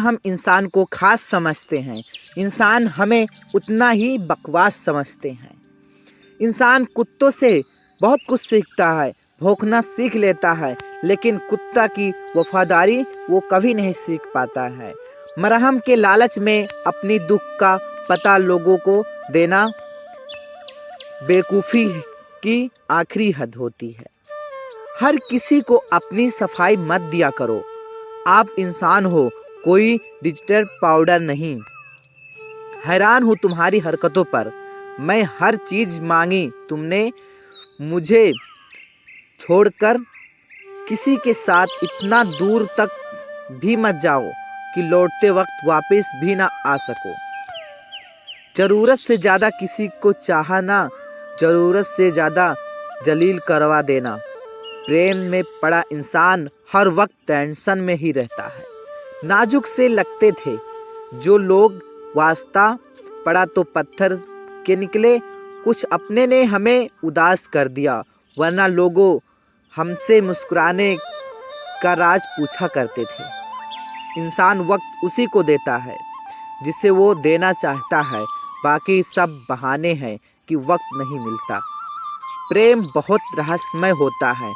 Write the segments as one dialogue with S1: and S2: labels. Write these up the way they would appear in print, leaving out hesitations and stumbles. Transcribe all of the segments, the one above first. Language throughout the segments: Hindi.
S1: हम इंसान को खास समझते हैं, इंसान हमें उतना ही बकवास समझते हैं। इंसान कुत्तों से बहुत कुछ सीखता है, भौंकना सीख लेता है, लेकिन कुत्ता की वफादारी वो कभी नहीं सीख पाता है। मरहम के लालच में अपनी दुख का पता लोगों को देना बेवकूफ़ी की आखिरी हद होती है। हर किसी को अपनी सफाई मत दिया करो। आप इंसान हो, कोई डिजिटल पाउडर नहीं। हैरान हूँ तुम्हारी हरकतों पर। मैं हर चीज़ मांगी, तुमने मुझे छोड़कर किसी के साथ इतना दूर तक भी मत जाओ कि लौटते वक्त वापस भी ना आ सको। ज़रूरत से ज़्यादा किसी को चाहना, ज़रूरत से ज़्यादा जलील करवा देना। प्रेम में पड़ा इंसान हर वक्त टेंशन में ही रहता है। नाजुक से लगते थे जो लोग, वास्ता पड़ा तो पत्थर के निकले। कुछ अपने ने हमें उदास कर दिया, वरना लोगों हमसे मुस्कुराने का राज पूछा करते थे। इंसान वक्त उसी को देता है जिसे वो देना चाहता है, बाकी सब बहाने हैं कि वक्त नहीं मिलता। प्रेम बहुत रहस्यमय होता है,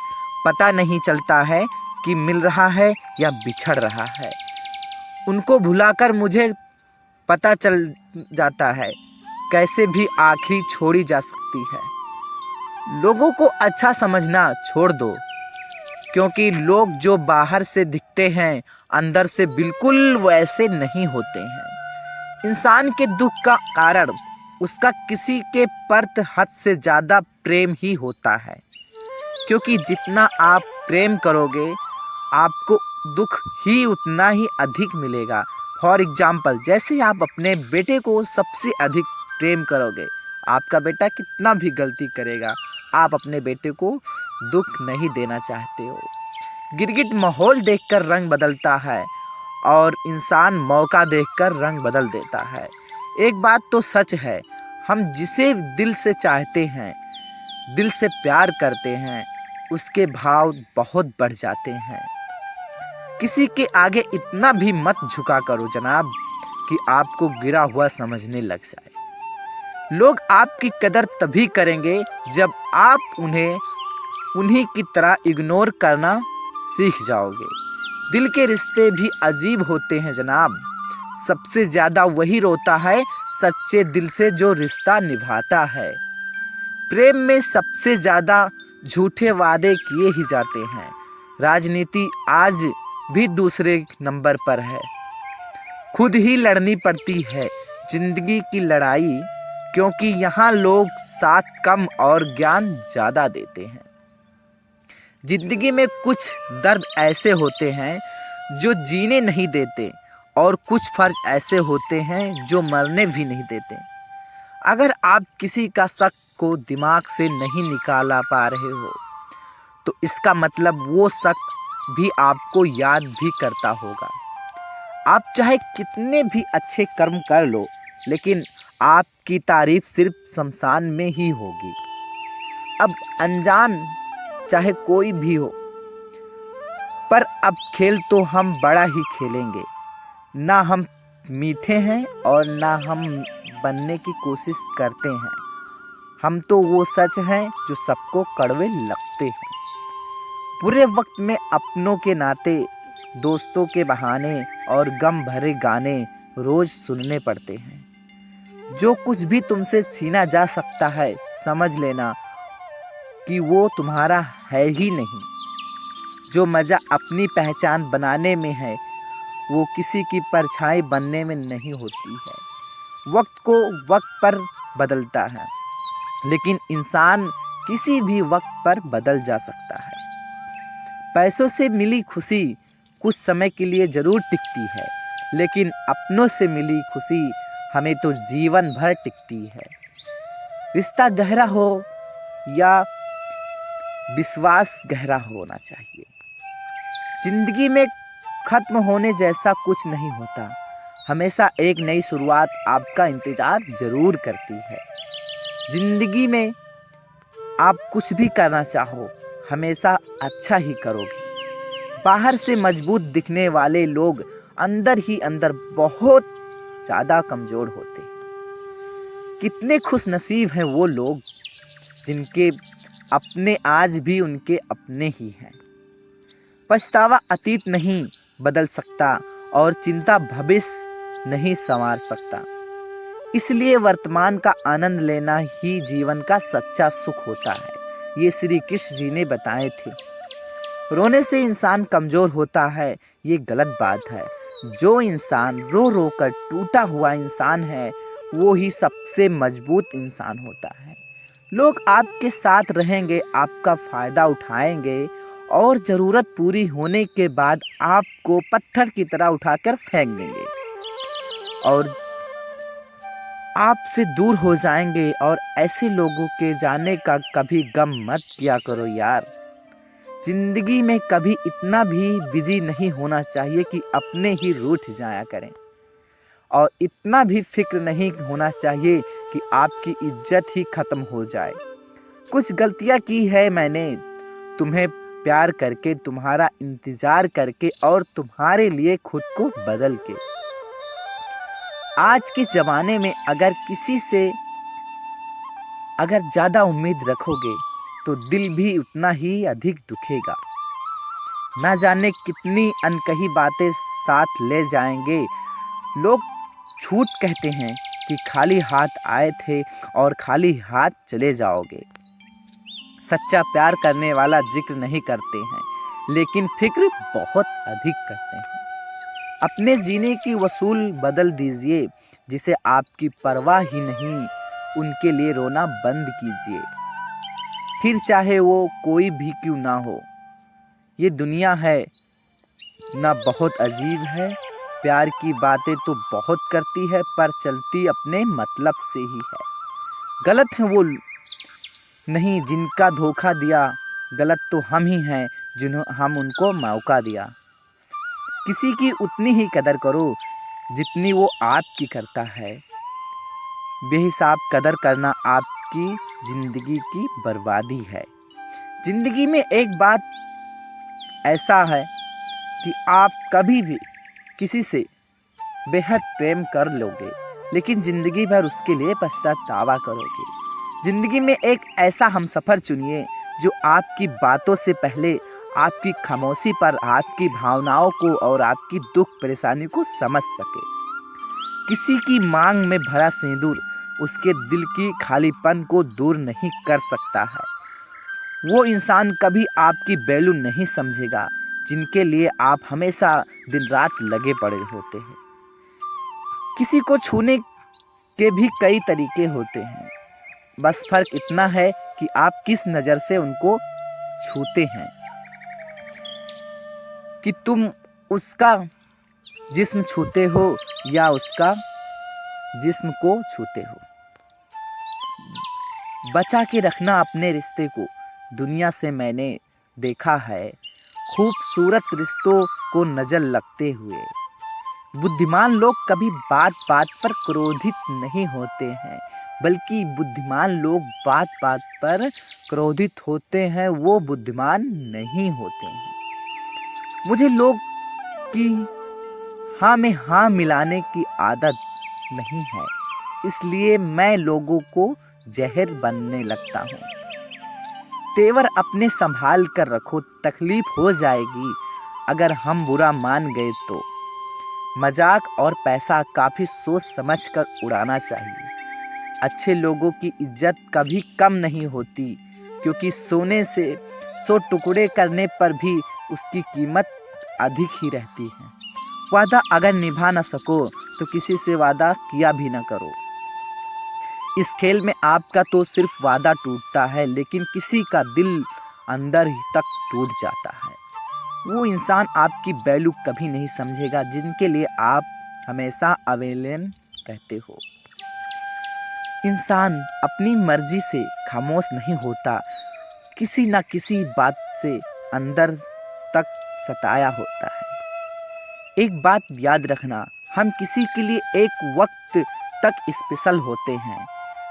S1: पता नहीं चलता है कि मिल रहा है या बिछड़ रहा है। उनको भुलाकर मुझे पता चल जाता है कैसे भी आखिरी छोड़ी जा सकती है। लोगों को अच्छा समझना छोड़ दो, क्योंकि लोग जो बाहर से दिखते हैं अंदर से बिल्कुल वैसे नहीं होते हैं। इंसान के दुख का कारण उसका किसी के प्रति हद से ज़्यादा प्रेम ही होता है, क्योंकि जितना आप प्रेम करोगे आपको दुख ही उतना ही अधिक मिलेगा। फॉर एग्जाम्पल, जैसे आप अपने बेटे को सबसे अधिक प्रेम करोगे, आपका बेटा कितना भी गलती करेगा, आप अपने बेटे को दुख नहीं देना चाहते हो। गिरगिट माहौल देखकर रंग बदलता है और इंसान मौका देखकर रंग बदल देता है। एक बात तो सच है, हम जिसे दिल से चाहते हैं, दिल से प्यार करते हैं, उसके भाव बहुत बढ़ जाते हैं। किसी के आगे इतना भी मत झुका करो जनाब कि आपको गिरा हुआ समझने लग जाए। लोग आपकी कदर तभी करेंगे जब आप उन्हें उन्हीं की तरह इग्नोर करना सीख जाओगे। दिल के रिश्ते भी अजीब होते हैं जनाब। सबसे ज़्यादा वही रोता है सच्चे दिल से जो रिश्ता निभाता है। प्रेम में सबसे ज़्यादा झूठे वादे किए ही जाते हैं। राजनीति आज भी दूसरे नंबर पर है। खुद ही लड़नी पड़ती है जिंदगी की लड़ाई, क्योंकि यहाँ लोग साथ कम और ज्ञान ज़्यादा देते हैं। जिंदगी में कुछ दर्द ऐसे होते हैं जो जीने नहीं देते, और कुछ फर्ज ऐसे होते हैं जो मरने भी नहीं देते। अगर आप किसी का शक को दिमाग से नहीं निकाला पा रहे हो, तो इसका मतलब वो शक भी आपको याद भी करता होगा। आप चाहे कितने भी अच्छे कर्म कर लो, लेकिन आपकी तारीफ सिर्फ शमशान में ही होगी। अब अनजान चाहे कोई भी हो, पर अब खेल तो हम बड़ा ही खेलेंगे। ना हम मीठे हैं और ना हम बनने की कोशिश करते हैं। हम तो वो सच हैं जो सबको कड़वे लगते हैं। बुरे वक्त में अपनों के नाते, दोस्तों के बहाने और गम भरे गाने रोज सुनने पड़ते हैं। जो कुछ भी तुमसे छीना जा सकता है, समझ लेना कि वो तुम्हारा है ही नहीं। जो मज़ा अपनी पहचान बनाने में है, वो किसी की परछाई बनने में नहीं होती है। वक्त को वक्त पर बदलता है, लेकिन इंसान किसी भी वक्त पर बदल जा सकता है। पैसों से मिली खुशी कुछ समय के लिए ज़रूर टिकती है, लेकिन अपनों से मिली खुशी हमें तो जीवन भर टिकती है। रिश्ता गहरा हो या विश्वास गहरा होना चाहिए। जिंदगी में खत्म होने जैसा कुछ नहीं होता। हमेशा एक नई शुरुआत आपका इंतज़ार ज़रूर करती है। जिंदगी में आप कुछ भी करना चाहो, हमेशा अच्छा ही करोगे। बाहर से मजबूत दिखने वाले लोग अंदर ही अंदर बहुत ज़्यादा कमज़ोर होते हैं। कितने खुश नसीब हैं वो लोग जिनके अपने आज भी उनके अपने ही हैं। पछतावा अतीत नहीं बदल सकता और चिंता भविष्य नहीं संवार सकता। इसलिए वर्तमान का आनंद लेना ही जीवन का सच्चा सुख होता है। ये श्री कृष्ण जी ने बताए थे। रोने से इंसान कमज़ोर होता है, ये गलत बात है। जो इंसान रो रो कर टूटा हुआ इंसान है, वो ही सबसे मजबूत इंसान होता है। लोग आपके साथ रहेंगे, आपका फ़ायदा उठाएंगे और ज़रूरत पूरी होने के बाद आपको पत्थर की तरह उठाकर फेंक देंगे और आपसे दूर हो जाएंगे। और ऐसे लोगों के जाने का कभी गम मत किया करो यार। जिंदगी में कभी इतना भी बिजी नहीं होना चाहिए कि अपने ही रूठ जाया करें, और इतना भी फिक्र नहीं होना चाहिए कि आपकी इज्जत ही खत्म हो जाए। कुछ गलतियां की है मैंने, तुम्हें प्यार करके, तुम्हारा इंतजार करके और तुम्हारे लिए खुद को बदल के। आज के ज़माने में अगर किसी से ज़्यादा उम्मीद रखोगे तो दिल भी उतना ही अधिक दुखेगा। ना जाने कितनी अनकही बातें साथ ले जाएंगे। लोग झूठ कहते हैं कि खाली हाथ आए थे और खाली हाथ चले जाओगे। सच्चा प्यार करने वाला जिक्र नहीं करते हैं, लेकिन फिक्र बहुत अधिक करते हैं। अपने जीने की वसूल बदल दीजिए। जिसे आपकी परवाह ही नहीं, उनके लिए रोना बंद कीजिए, फिर चाहे वो कोई भी क्यों ना हो। ये दुनिया है ना बहुत अजीब है। प्यार की बातें तो बहुत करती है, पर चलती अपने मतलब से ही है। गलत है वो नहीं जिनका धोखा दिया, गलत तो हम ही हैं जिन्हों हम उनको मौका दिया। किसी की उतनी ही कदर करो जितनी वो आपकी करता है। बेहिसाब कदर करना आपकी जिंदगी की बर्बादी है। जिंदगी में एक बात ऐसा है कि आप कभी भी किसी से बेहद प्रेम कर लोगे, लेकिन जिंदगी भर उसके लिए पछतावा करोगे। जिंदगी में एक ऐसा हमसफर चुनिए जो आपकी बातों से पहले आपकी खामोशी पर आपकी भावनाओं को और आपकी दुख परेशानी को समझ सके। किसी की मांग में भरा सिंदूर उसके दिल की खालीपन को दूर नहीं कर सकता है। वो इंसान कभी आपकी वैल्यू नहीं समझेगा जिनके लिए आप हमेशा दिन रात लगे पड़े होते हैं। किसी को छूने के भी कई तरीके होते हैं, बस फर्क इतना है कि आप किस नज़र से उनको छूते हैं, कि तुम उसका जिस्म छूते हो या उसका जिस्म को छूते हो। बचा के रखना अपने रिश्ते को। दुनिया से मैंने देखा है खूबसूरत रिश्तों को नजर लगते हुए। बुद्धिमान लोग कभी बात बात पर क्रोधित नहीं होते हैं, बल्कि बुद्धिमान लोग बात बात पर क्रोधित होते हैं, वो बुद्धिमान नहीं होते हैं। मुझे लोग की हाँ में हाँ मिलाने की आदत नहीं है, इसलिए मैं लोगों को जहर बनने लगता हूँ। तेवर अपने संभाल कर रखो, तकलीफ हो जाएगी अगर हम बुरा मान गए तो। मजाक और पैसा काफ़ी सोच समझ कर उड़ाना चाहिए। अच्छे लोगों की इज्जत कभी कम नहीं होती, क्योंकि सोने से 100 टुकड़े करने पर भी उसकी कीमत अधिक ही रहती है। वादा अगर निभा ना सको तो किसी से वादा किया भी ना करो। इस खेल में आपका तो सिर्फ वादा टूटता है, लेकिन किसी का दिल अंदर ही तक टूट जाता है। वो इंसान आपकी वैल्यू कभी नहीं समझेगा जिनके लिए आप हमेशा अवेलेबल रहते हो। इंसान अपनी मर्जी से खामोश नहीं होता, किसी न किसी बात से अंदर तक सताया होता है। एक बात याद रखना, हम किसी के लिए एक वक्त तक स्पेशल होते हैं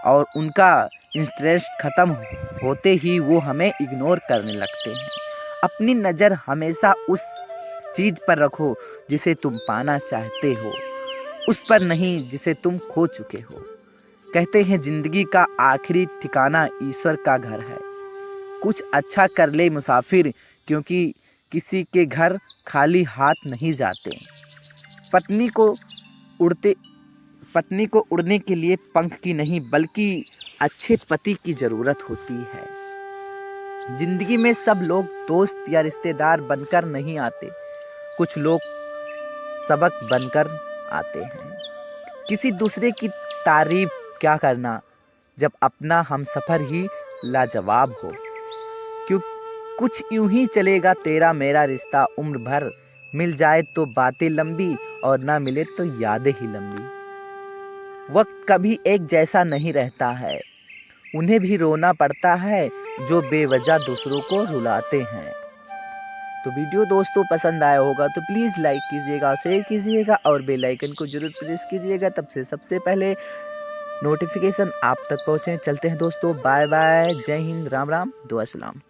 S1: और उनका इंटरेस्ट ख़त्म होते ही वो हमें इग्नोर करने लगते हैं। अपनी नज़र हमेशा उस चीज पर रखो जिसे तुम पाना चाहते हो, उस पर नहीं जिसे तुम खो चुके हो। कहते हैं जिंदगी का आखिरी ठिकाना ईश्वर का घर है। कुछ अच्छा कर ले मुसाफिर, क्योंकि किसी के घर खाली हाथ नहीं जाते। पत्नी को उड़ते पत्नी को उड़ने के लिए पंख की नहीं बल्कि अच्छे पति की जरूरत होती है। जिंदगी में सब लोग दोस्त या रिश्तेदार बनकर नहीं आते, कुछ लोग सबक बनकर आते हैं। किसी दूसरे की तारीफ क्या करना जब अपना हमसफर ही लाजवाब हो। क्यों कुछ यूं ही चलेगा तेरा मेरा रिश्ता उम्र भर, मिल जाए तो बातें लंबी और ना मिले तो यादें ही लंबी। वक्त कभी एक जैसा नहीं रहता है, उन्हें भी रोना पड़ता है जो बेवजह दूसरों को रुलाते हैं। तो वीडियो दोस्तों पसंद आया होगा तो प्लीज़ लाइक कीजिएगा, शेयर कीजिएगा और बेल आइकन को जरूर प्रेस कीजिएगा, तब से सबसे पहले नोटिफिकेशन आप तक पहुँचे। चलते हैं दोस्तों, बाय बाय, जय हिंद, राम राम, दुआ सलाम।